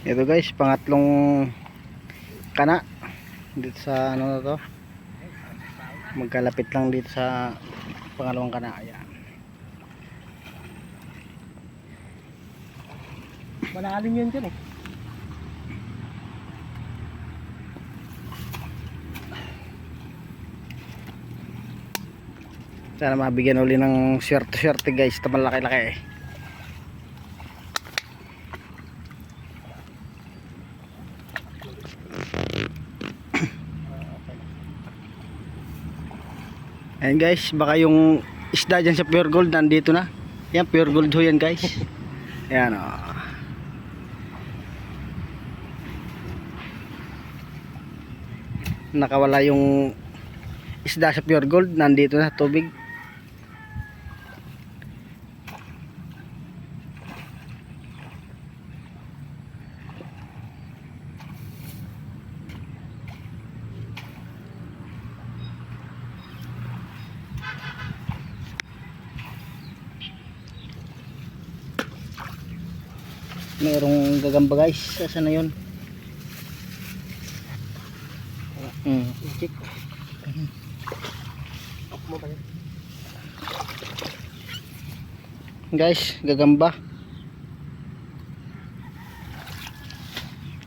Ito guys, pangatlong kana dito sa ano na to. Magkalapit lang dito sa pangalawang kana. Ayan. Malalim yan dyan eh. Sana mabigyan uli ng swerte guys. Ito malaki-laki eh. Ayan guys, baka yung isda dyan sa pure gold nandito na. Yan, pure gold ho yan guys. Ayan o. Nakawala yung isda sa pure gold, nandito na tubig. Mayroong gagamba guys. Saan na yun? Check. Guys, gagamba.